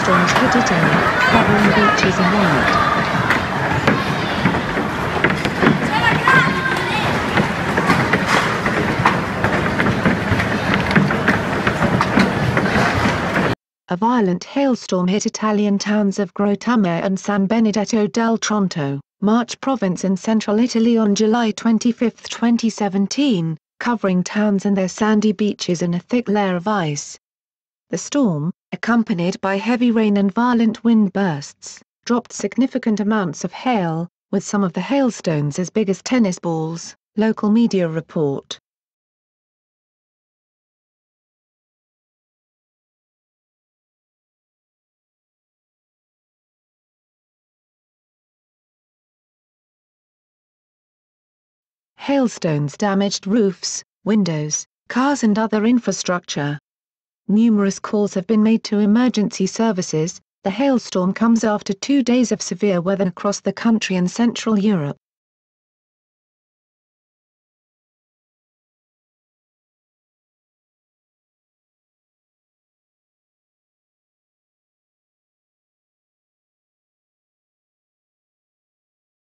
hailstorms hit Italy, covering beaches in white. A violent hailstorm hit Italian towns of Grottammare and San Benedetto del Tronto, Marche province in central Italy on July 25, 2017, covering towns and their sandy beaches in a thick layer of ice. The storm, accompanied by heavy rain and violent wind bursts, dropped significant amounts of hail, with some of the hailstones as big as tennis balls, local media report. Hailstones damaged roofs, windows, cars and other infrastructure. Numerous calls have been made to emergency services. The hailstorm comes after 2 days of severe weather across the country and Central Europe.